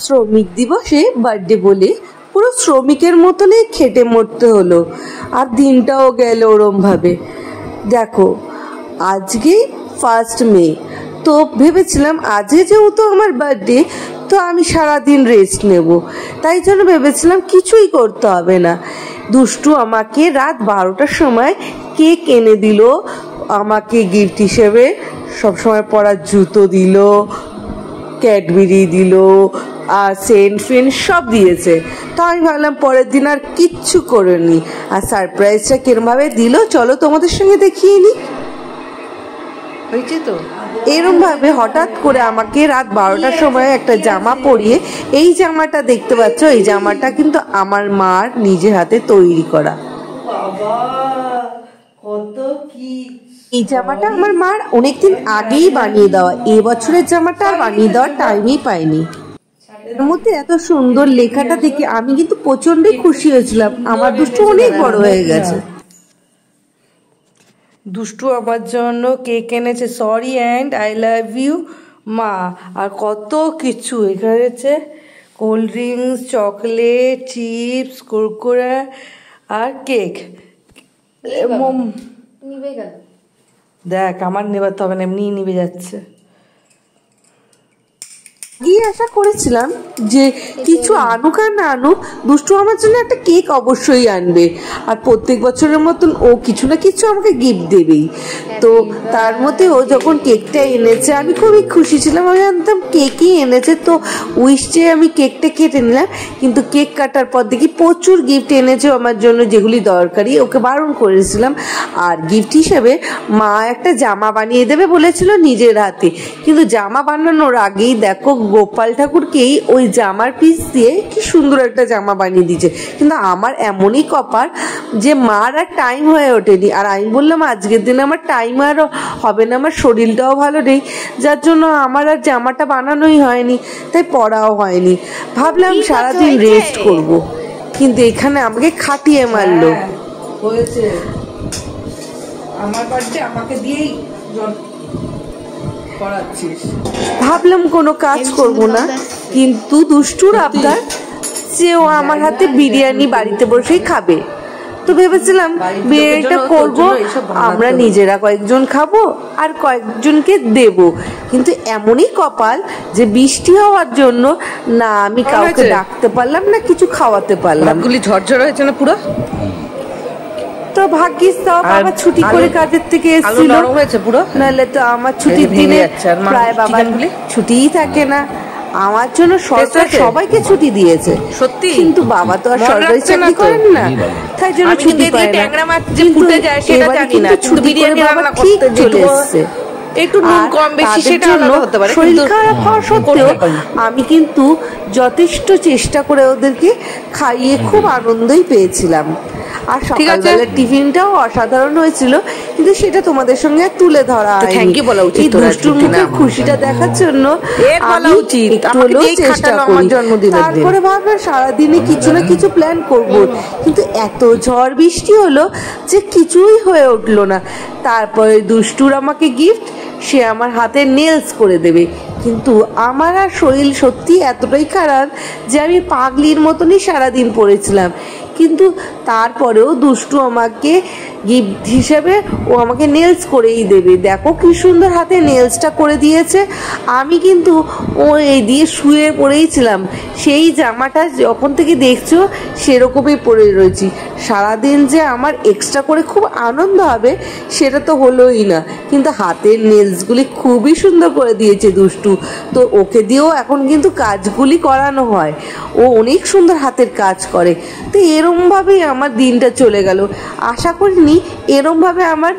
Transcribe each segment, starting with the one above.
শ্রমিক দিবসে বার্থডে বলে পুরো শ্রমিকের মতনই খেটে মরতে হলো, আর দিনটাও গেল ওরম ভাবে। দেখো আজকে 1 মে, তো ভেবেছিলাম আজকে যেহেতু আমার বার্থডে, তো আমি সারাদিন রেস্ট নেব, তাই জন্য ভেবেছিলাম কিছুই করতে হবে না। দুষ্টু আমাকে রাত 12টার সময় কেক এনে দিল, আমাকে গিফট হিসেবে সবসময় পরার জুতো দিল, ক্যাডবেরি দিল, আর সেন্ট ফেন্ট সব দিয়েছে। তো আমি ভাবলাম পরের দিন আর কিচ্ছু করিনি, আর সারপ্রাইজটা কিরমভাবে দিল চলো তোমাদের সঙ্গে দেখিয়ে নিই। হয়েছে তো এরম ভাবে হঠাৎ করে আমাকে রাত 12টার সময় একটা জামা পরিয়ে, এই জামাটা দেখতে পাচ্ছ, এই জামাটা কিন্তু আমার মার নিজে হাতে তৈরি করা। এই জামাটা আমার মার অনেকদিন আগেই বানিয়ে দেওয়া, এবছরের জামাটা আর বানিয়ে দেওয়ার টাইমই পাইনি। এর মধ্যে এত সুন্দর লেখাটা দেখে আমি কিন্তু প্রচন্ডই খুশি হয়েছিলাম। আমার দুষ্টু অনেক বড় হয়ে গেছে। দুষ্টু আমার জন্য কেক এনেছে, sorry and I love you মা, আর কত কিছু এখানে আছে, cold drinks, chocolate, chips, Kurkure আর কেক। দেখ আমার নেবাতে হবে না, এমনিই নিবে যাচ্ছে। গিয়ে আশা করেছিলাম যে কিছু আনুক আর না আনুক, দুষ্টু আমার জন্য একটা কেক অবশ্যই আনবে, আর প্রত্যেক বছরের মতন ও কিছু না কিছু আমাকে গিফট দেবেই। তো তার মধ্যে ও যখন কেকটা এনেছে আমি খুবই খুশি ছিলাম, আমি জানতাম কেকই এনেছে, তো উইশ চেয়ে আমি কেকটা কেটে নিলাম। কিন্তু কেক কাটার পর দেখি প্রচুর গিফট এনেছে আমার জন্য, যেগুলি দরকারি, ওকে বারণ করেছিলাম। আর গিফট হিসেবে মা একটা জামা বানিয়ে দেবে বলেছিল নিজের হাতে, কিন্তু জামা বানানোর আগেই দেখো গোপাল ঠাকুরকেই ওই জামার পিস দিয়ে কি সুন্দর একটা জামা বানিয়ে দিয়েছে। কিন্তু আমার এমনই কপাল যে মার আর টাইম হয়ে ওঠেনি, আর আমি বললাম আজকের দিনে আমার টাইম আর হবে না, আমার শরীরটাও ভালো নেই, যার জন্য আমার আর জামাটা বানানোই হয়নি, তাই পরাও হয়নি। ভাবলাম সারাদিন রেস্ট করব, কিন্তু এখানে আমাকে খাটিয়ে মারলো। হয়েছে আমার বার্থডে আমাকে দিয়েই ভাবলাম কোনো কাজ করব না, কিন্তু দুষ্টুর আবদার যে ও আমার হাতে বিরিয়ানি বাড়িতে বসেই খাবে। তো ভেবেছিলাম বিরিয়ানিটা করব, আমরা নিজেরা কয়েকজন খাবো আর কয়েকজনকে দেব। কিন্তু এমনই কপাল যে বৃষ্টি হওয়ার জন্য না আমি কাউকে ডাকতে পারলাম না, কিছু খাওয়াতে পারলাম। ঝরঝর হয়েছে না পুরো। তো ভাগ্যিস তাও বাবা ছুটি করে কাজের থেকে এসেছিল, নাহলে তো আমার ছুটির দিনে প্রায় বাবা ছুটিই থাকে না। আমার জন্য সরকার সবাইকে ছুটি দিয়েছে সত্যি, কিন্তু বাবা তো আর সরকারি চাকরি করেন না, তাই জন্য ছুটি পায় না। ছুটি করে বাবা ঠিক চলে এসছে। একটু নুন কম বেশি সেটা হতে পারে, শরীর খারাপ হওয়া সত্ত্বেও আমি কিন্তু যথেষ্ট চেষ্টা করে ওদেরকে খাইয়ে খুব আনন্দই পেয়েছিলাম। আর সকালবেলার টিফিনটাও অসাধারণ হয়েছিল, কিন্তু সেটা তোমাদের সঙ্গে তুলে ধরা হয়নি। এই দুষ্টুর মুখের খুশিটা দেখার জন্য আমি একটু হলেও চেষ্টা করি। তারপরে ভাবলাম সারাদিনে কিছু না কিছু প্ল্যান করব, কিন্তু এত ঝড় বৃষ্টি হলো যে কিছুই হয়ে উঠলো না। তারপরে দুষ্টুর আমাকে গিফট, সে আমার হাতে নেলস করে দেবে, কিন্তু আমার আর শরীর সত্যি এতটাই খারাপ যে আমি পাগলির মতনই সারাদিন পড়েছিলাম। কিন্তু তারপরেও দুষ্টু আমাকে গিফট হিসেবে ও আমাকে নেলস করেই দেবে। দেখো কি সুন্দর হাতে নেলসটা করে দিয়েছে। আমি কিন্তু ও এই দিয়ে শুয়ে পড়েইছিলাম, সেই জামাটা যখন থেকে দেখছো সেরকমই পরে রয়েছি। সারাদিন যে আমার এক্সট্রা করে খুব আনন্দ হবে সেটা তো হলোই না, কিন্তু হাতের নেলসগুলি খুবই সুন্দর করে দিয়েছে দুষ্টু। তো ওকে দিয়েও এখন কিন্তু কাজগুলি করানো হয়, ও অনেক সুন্দর হাতের কাজ করে। তো এরমভাবেই আমার দিনটা চলে গেল। আশা করিনি এরমভাবে আমার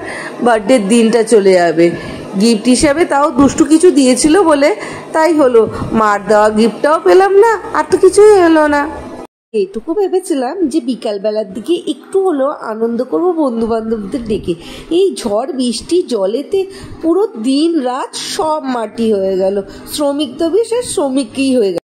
বার্থডের দিনটা চলে যাবে। গিফট হিসাবে তাও দুষ্টু কিছু দিয়েছিল বলে তাই হলো, মার দেওয়া গিফটটাও পেলাম না, আর তো কিছুই হলো না। এইটুকু ভেবেছিলাম যে বিকালবেলার দিকে একটু হলেও আনন্দ করবো বন্ধু বান্ধবদের ডেকে। এই ঝড় বৃষ্টি জলেতে পুরো দিন রাত সব মাটি হয়ে গেল, শ্রমিক তো বিশেষ শ্রমিকই হয়ে গেল।